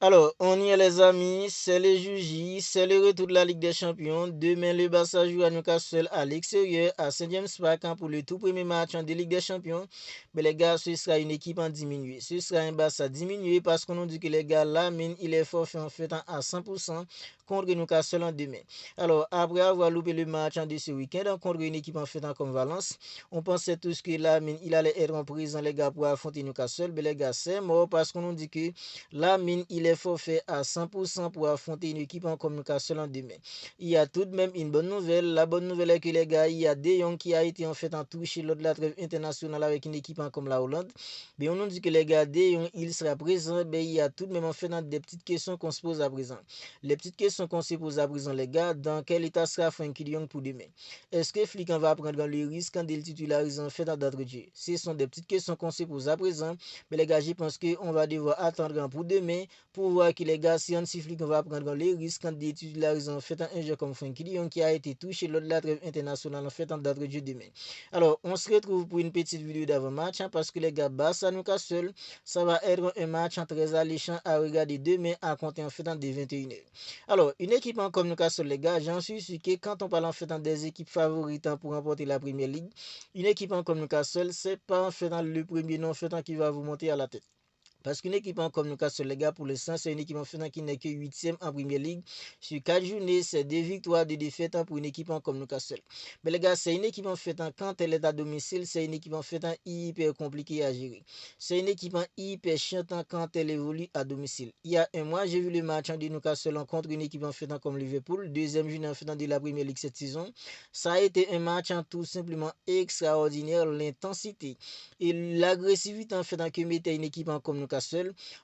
Alors, on y est les amis, c'est le jeudi, c'est le retour de la Ligue des Champions. Demain, le Barça joue à Newcastle à l'extérieur, à Saint-James Park pour le tout premier match de Ligue des Champions. Mais les gars, ce sera une équipe en diminué. Ce sera un Barça diminué parce qu'on nous dit que les gars, Lamine, il est forfait en fait à 100% contre Newcastle en demain. Alors, après avoir loupé le match de ce week-end contre une équipe en fait comme Valence, on pensait tous que Lamine, il allait être en prison, les gars, pour affronter Newcastle. Mais les gars, c'est mort parce qu'on nous dit que Lamine, il est forfait à 100% pour affronter une équipe en communication en demain. Il y a tout de même une bonne nouvelle. La bonne nouvelle est que les gars, il y a De Jong qui a été en fait en touché lors de la trêve internationale avec une équipe comme la Hollande. Mais on nous dit que les gars, De Jong, il sera présent. Mais il y a tout de même en fait des petites questions qu'on se pose à présent. Les petites questions qu'on se pose à présent, les gars, dans quel état sera Frenkie de Jong pour demain? Est-ce que Flick va prendre le risque quand il titularise en fait dans d'autres jeux? Ce sont des petites questions qu'on se pose à présent. Mais les gars, je pense qu'on va devoir attendre pour demain pour voir que les gars scientifiques vont prendre les risques quand des titularisent en fait un jeu comme Frankie Lyon qui a été touché lors de la trêve internationale en fait en date de jeu demain. Alors, on se retrouve pour une petite vidéo d'avant-match parce que les gars, Barça Newcastle, ça va être un match très alléchant à regarder demain à compter en fait des 21h. Alors, une équipe comme Newcastle, les gars, j'en suis sûr que quand on parle en fait des équipes favorites pour remporter la Premier League, une équipe comme Newcastle, c'est pas en fait le premier nom en fait qui va vous monter à la tête. Parce qu'une équipe comme Newcastle, les gars, pour l'instant, c'est une équipe en fait qui n'est que 8e en Premier League. Sur 4 journées, c'est 2 victoires, 2 défaites pour une équipe comme Newcastle. Mais les gars, c'est une équipe en fait, quand elle est à domicile, c'est une équipe en fait hyper compliquée à gérer. C'est une équipe hyper chiante quand elle évolue à domicile. Il y a un mois, j'ai vu le match de Newcastle contre une équipe en fait comme Liverpool, deuxième journée en fait de la Premier League cette saison. Ça a été un match tout simplement extraordinaire. L'intensité et l'agressivité en fait que mettait une équipe comme Newcastle.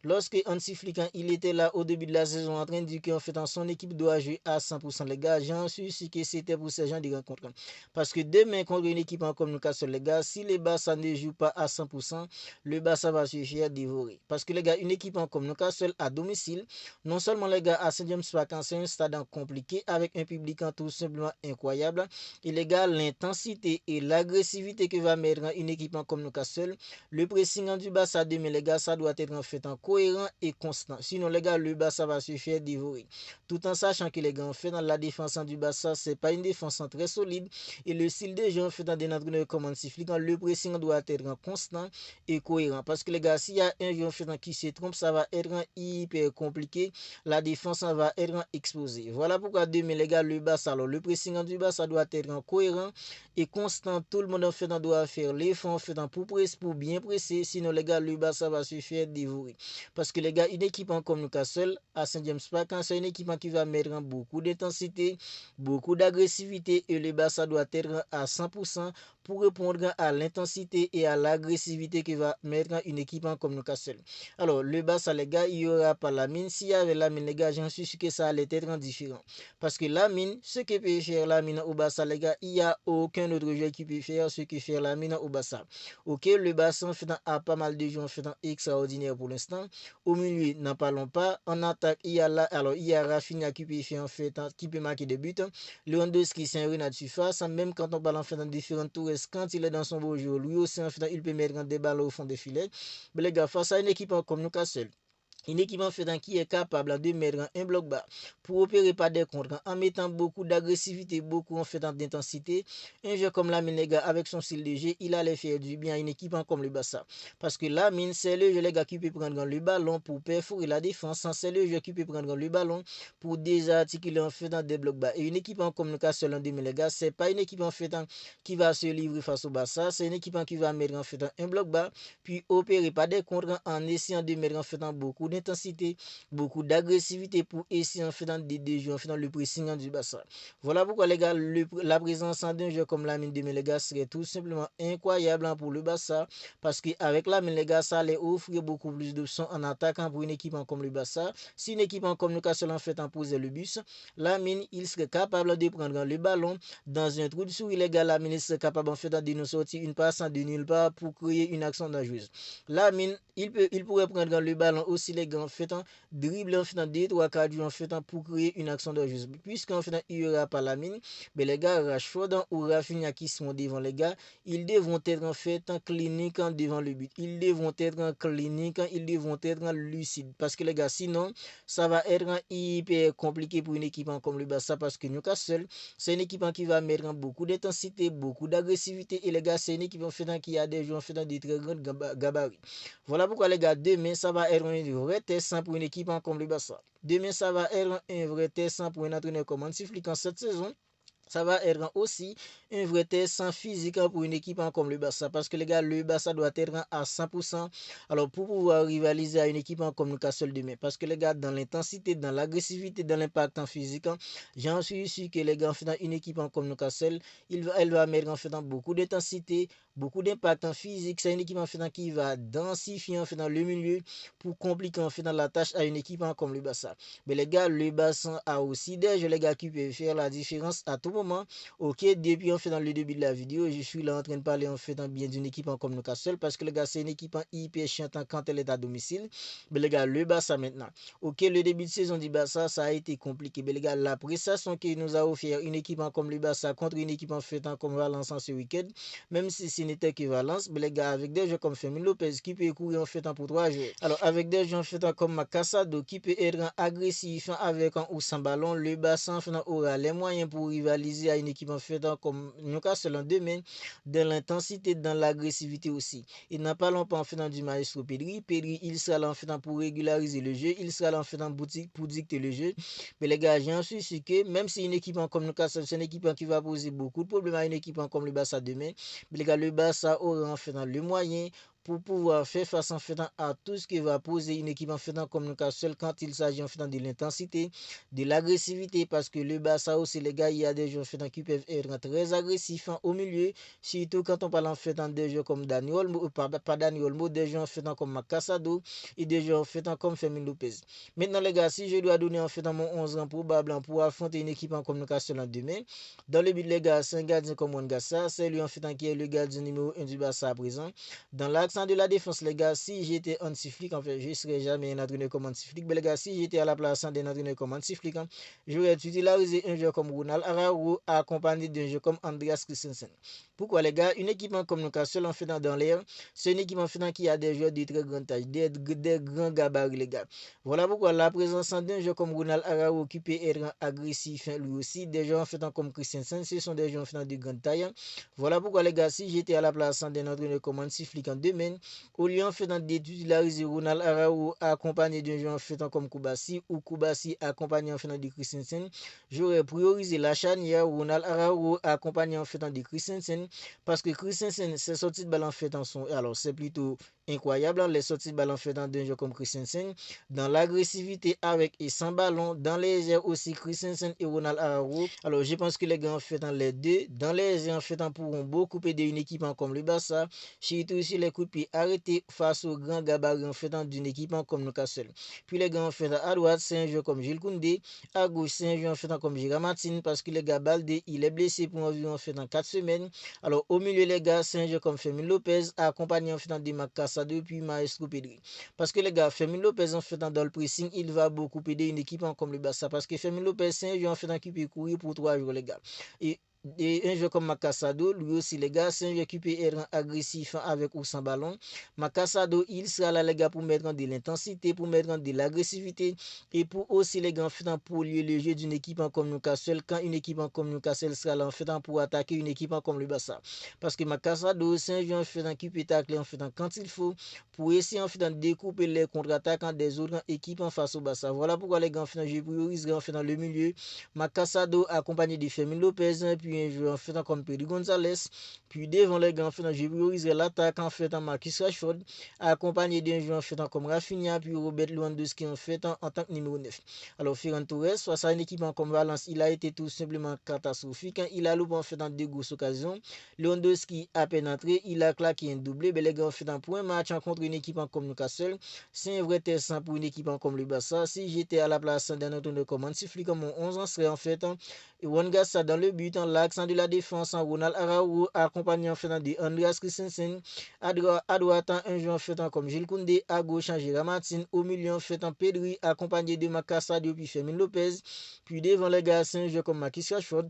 Lorsque Hansi Flick il était là au début de la saison en train de dire qu'en fait son équipe doit jouer à 100% les gars, j'en suis sûr que c'était pour ces gens de rencontres. Parce que demain contre une équipe comme Newcastle les gars, si les Barça ne jouent pas à 100%, le Barça va se faire dévorer. Parce que les gars, une équipe comme Newcastle à domicile, non seulement les gars à Saint-James Park, c'est un stade compliqué avec un public tout simplement incroyable. Et les gars, l'intensité et l'agressivité que va mettre une équipe comme Newcastle, le pressing du Barça demain, les gars, ça doit être en fait cohérent et constant. Sinon, les gars, le Barça va se faire dévorer. Tout en sachant que les gars, en fait, dans la défense du Barça, c'est pas une défense très solide. Et le style de jeu, en fait, des entraîneurs comme Hansi Flick, le pressing doit être constant et cohérent. Parce que les gars, s'il y a un jeu en fait, qui se trompe, ça va être hyper compliqué. La défense va être exposée. Voilà pourquoi demain, les gars, le Barça, alors le pressing du Barça doit être cohérent et constant. Tout le monde en fait doit faire l'effort en fait pour bien presser. Sinon, les gars, le Barça va se faire dévorer. Parce que les gars, une équipe comme Newcastle à Saint-James Park, c'est une équipe qui va mettre beaucoup d'intensité, beaucoup d'agressivité et le Barça doit être à 100% pour répondre à l'intensité et à l'agressivité que va mettre une équipe comme Newcastle. Alors, le Barça, les gars, il n'y aura pas la mine. S'il y avait la mine, les gars, j'en suis sûr que ça allait être différent. Parce que la mine, ce que peut faire la mine au Barça, les gars, il n'y a aucun autre joueur qui peut faire ce que fait la mine au Barça. Ok, le Barça a pas mal de joueurs extraordinaires pour l'instant. Au milieu, n'en parlons pas. En attaque, il y a Rafinha qui peut faire qui peut marquer des buts. Lewandowski, c'est un renard de surface. Même quand on parle en fait dans différentes tours, quand il est dans son beau jeu, lui aussi, en fait, il peut mettre des balles au fond des filets. Mais les gars, face à une équipe comme Newcastle, une équipe en fait qui est capable de mettre un bloc bas pour opérer par des contres en mettant beaucoup d'agressivité, beaucoup en fait d'intensité. Un jeu comme Lamine les gars avec son style de jeu, il allait faire du bien à une équipe comme le Barça. Parce que Lamine c'est le jeu les gars qui peut prendre le ballon pour perforer la défense. C'est le jeu qui peut prendre le ballon pour désarticuler en fait dans des blocs bas. Et une équipe comme Newcastle en 2000 les gars, c'est pas une équipe en fait qui va se livrer face au Barça. C'est une équipe qui va mettre en fait un bloc bas puis opérer par des contres en essayant de mettre en fait beaucoup d'intensité, beaucoup d'agressivité pour essayer en fait de jouer en fait dans le pressing du Barça. Voilà pourquoi les gars, la présence d'un jeu comme Lamine Dembélé les gars serait tout simplement incroyable pour le Barça parce qu'avec Lamine les gars, ça allait offrir beaucoup plus d'options en attaquant pour une équipe comme le Barça. Si une équipe comme Newcastle en fait posait le bus, Lamine il serait capable de prendre le ballon dans un trou de souris les gars, Lamine serait capable en fait de nous sortir une passe de nulle part pour créer une action dangereuse. Lamine, il pourrait prendre le ballon aussi les les gars en fait dribble en fait 2-3 4 joueurs en fait pour créer une action de jeu. Puisqu'en fait il y aura pas la mine, mais les gars Rashford ou Rafinha qui sont devant les gars, ils devront être en fait en clinique devant le but. Ils devront être en clinique, ils devront être en lucide parce que les gars sinon ça va être hyper compliqué pour une équipe comme le Barça parce que Newcastle c'est une équipe qui va mettre beaucoup d'intensité, beaucoup d'agressivité et les gars c'est une équipe en fait qui a des joueurs en fait de très grandes gabarit. Voilà pourquoi les gars demain ça va être un vrai test pour une équipe comme le Barça. Demain ça va être un vrai test pour un entraîneur comme Hansi Flick en cette saison. Ça va être aussi un vrai test sans physique pour une équipe comme le Barça. Parce que les gars, le Barça doit être à 100%. Alors pour pouvoir rivaliser à une équipe comme Newcastle demain. Parce que les gars, dans l'intensité, dans l'agressivité, dans l'impact en physique, j'en suis sûr que les gars, en fait, une équipe comme Newcastle, elle va mettre en fait beaucoup d'intensité, beaucoup d'impact en physique. C'est une équipe en fait qui va densifier en fait dans le milieu pour compliquer en fait dans la tâche à une équipe comme le Barça. Mais les gars, le Barça a aussi des jeux les gars qui peuvent faire la différence à tout moment. Ok, depuis en fait dans le début de la vidéo, je suis là en train de parler en fait bien d'une équipe comme Newcastle parce que les gars, c'est une équipe hyper chiante quand elle est à domicile. Mais les gars, le Barça maintenant. Ok, le début de saison du Barça, ça a été compliqué. Mais les gars, la prestation qu'il nous a offert une équipe comme le Barça contre une équipe en fait comme Valence en ce week-end, même si ce n'était que Valence, mais les gars, avec des jeux comme Fermin Lopez qui peut courir en fait pour 3 joueurs. Alors, avec des jeux en fait comme Macassado qui peut être agressif avec un ou sans ballon, le Barça aura les moyens pour rivaliser à une équipe en fait comme Newcastle en demain, dans l'intensité, dans l'agressivité aussi. Et n'en parlons pas en fait du maestro Pedri. Pedri, il sera là en fait pour régulariser le jeu, il sera là en fait en boutique pour dicter le jeu. Mais les gars, j'en suis sûr que même si une équipe comme Newcastle, c'est une équipe qui va poser beaucoup de problèmes à une équipe comme le Barça demain, mais les gars, le Barça aura en fait le moyen pour pouvoir faire face en fait à tout ce qui va poser une équipe en fait comme Newcastle quand il s'agit en fait de l'intensité, de l'agressivité parce que le Barça aussi les gars il y a des joueurs en fait qui peuvent être très agressifs au milieu surtout quand on parle en fait des joueurs comme Dani Olmo pas Dani Olmo des joueurs en fait comme Macassado et des joueurs en fait comme Fermin Lopez. Maintenant les gars si je dois donner en fait mon 11 ans probable pour affronter une équipe comme Newcastle en demain dans le but les gars c'est un gardien comme Wangassa c'est lui en fait qui est le gardien numéro 1 du Barça à présent dans l'accent de la défense, les gars, si j'étais Hansi Flick, en fait, je ne serais jamais un entraîneur comme Hansi Flick. Mais les gars, si j'étais à la place d'un entraîneur comme Hansi Flick, j'aurais utilisé un joueur comme Ronald Araujo accompagné d'un joueur comme Andreas Christensen. Pourquoi les gars, une équipe comme Newcastle en fait dans l'air, c'est une équipe en fait qui a des joueurs de très grande taille, des grands gabarits les gars. Voilà pourquoi la présence d'un joueur comme Ronald Araujo qui peut être agressif lui aussi, des joueurs en fait comme Christensen, ce sont des joueurs en fait de grande taille. Voilà pourquoi les gars, si j'étais à la place d'un entraîneur comme Hansi Flick en demain, au lieu en fait d'utiliser Ronald Araujo accompagné d'un joueur en fait comme Koubassi ou Koubassi accompagné en fait de Christensen, j'aurais priorisé la charnière Ronald Araujo accompagné en fait de Christensen parce que Christensen ses sorties de balle en fait en son alors c'est plutôt incroyable les sorties de balle en fait d'un joueur comme Christensen dans l'agressivité avec et sans ballon dans les airs aussi Christensen et Ronald Araujo. Alors je pense que les gars en fait dans les deux dans les airs en fait pourront beaucoup aider une équipe comme le Barça surtout si les coups de pied arrêtés face aux grands gabarits en fait d'une équipe comme Newcastle. Puis les gars en fait à droite c'est un joueur comme Jules Koundé, à gauche c'est un joueur en fait comme Gérard Martin parce que les gars Balde il est blessé pour environ en fait dans 4 semaines. Alors au milieu les gars c'est un joueur comme Fermin Lopez accompagné en fait de Macassado puis Maestro Pedri. Parce que les gars Fermin Lopez en fait dans le pressing il va beaucoup aider une équipe comme le Barça parce que Fermin Lopez c'est un joueur en fait qui peut courir pour 3 jours les gars. Et un joueur comme Macassado, lui aussi les gars, c'est un joueur qui peut être agressif avec ou sans ballon. Macassado, il sera là les gars pour mettre de l'intensité, pour mettre de l'agressivité et pour aussi les gars en fait pour lier le jeu d'une équipe comme Newcastle quand une équipe comme Newcastle sera là en fait pour attaquer une équipe comme le Barça. Parce que Macassado, c'est un joueur en fait qui peut tacler en fait quand il faut pour essayer en fait de découper les contre-attaques des autres équipes en face au Barça. Voilà pourquoi les gars en fait je priorise en fait dans le milieu Macassado accompagné de Fermin Lopez puis un joueur en fait comme Pedro Gonzalez. Puis devant les gars en fait je prioriserai l'attaque en fait en Marcus Rashford accompagné d'un joueur en fait comme Rafinha puis Robert Lewandowski en fait en tant que numéro 9. Alors Ferran Torres face à une équipe comme Valence, il a été tout simplement catastrophique. Il a loupé en fait dans 2 grosses occasions. Lewandowski a pénétré, il a claqué un doublé. Mais les gars en fait pour un match contre une équipe comme Newcastle, c'est un vrai test pour une équipe comme le Barça. Si j'étais à la place d'un entraîneur comme Hansi Flick, mon 11 ans serait en fait Wangassa dans le but, là l'axe de la défense en Ronald Araujo, accompagné en fait de Andreas Christensen. À droite, un joueur en fait comme Jules Koundé. À gauche, Gérard Martin. Au milieu, en fait Pedri, accompagné de Macasadio puis Fermin Lopez. Puis devant les gars, c'est un joueur comme Marcus Rashford,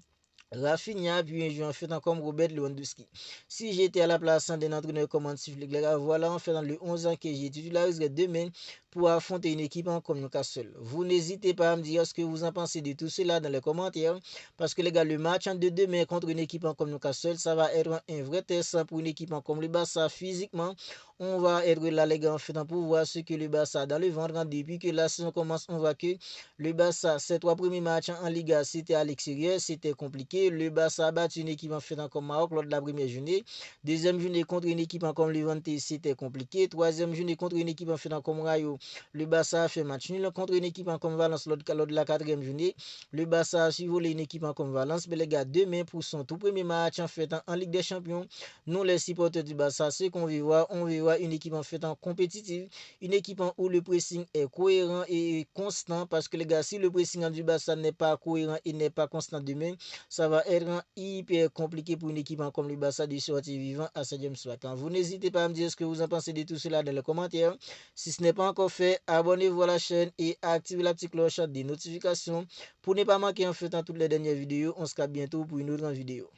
Rafinha, puis un joueur en fait comme Robert Lewandowski. Si j'étais à la place d'un entraîneur comme Hansi Flick, voilà en fait dans le 11 ans que j'ai titularisé demain pour affronter une équipe comme Newcastle. Vous n'hésitez pas à me dire ce que vous en pensez de tout cela dans les commentaires, parce que les gars, le match de demain contre une équipe comme Newcastle, ça va être un vrai test pour une équipe comme le Barça physiquement. On va être là les gars en fait pour voir ce que le Barça a dans le ventre. Depuis que la saison commence, on voit que le Barça, ses 3 premiers matchs en Liga, c'était à l'extérieur, c'était compliqué. Le Barça a battu une équipe en fait comme Maroc lors de la première journée. Deuxième journée contre une équipe comme Levante, c'était compliqué. Troisième journée contre une équipe en fait comme Rayo, le Barça a fait match nul. Contre une équipe comme Valence lors de la quatrième journée, le Barça a survolé une équipe comme Valence. Mais les gars, demain pour son tout premier match en fait en Ligue des Champions, nous les supporters du Barça, ce qu'on veut voir, on veut voir une équipe en fait en compétitive, une équipe où le pressing est cohérent et constant, parce que les gars, si le pressing du Barça n'est pas cohérent et n'est pas constant demain, ça va être hyper compliqué pour une équipe comme le Barça de sortir vivant à St. James Park. Vous n'hésitez pas à me dire ce que vous en pensez de tout cela dans les commentaires. Si ce n'est pas encore fait, abonnez-vous à la chaîne et activez la petite cloche des notifications pour ne pas manquer en fait toutes les dernières vidéos. On se capte bientôt pour une autre vidéo.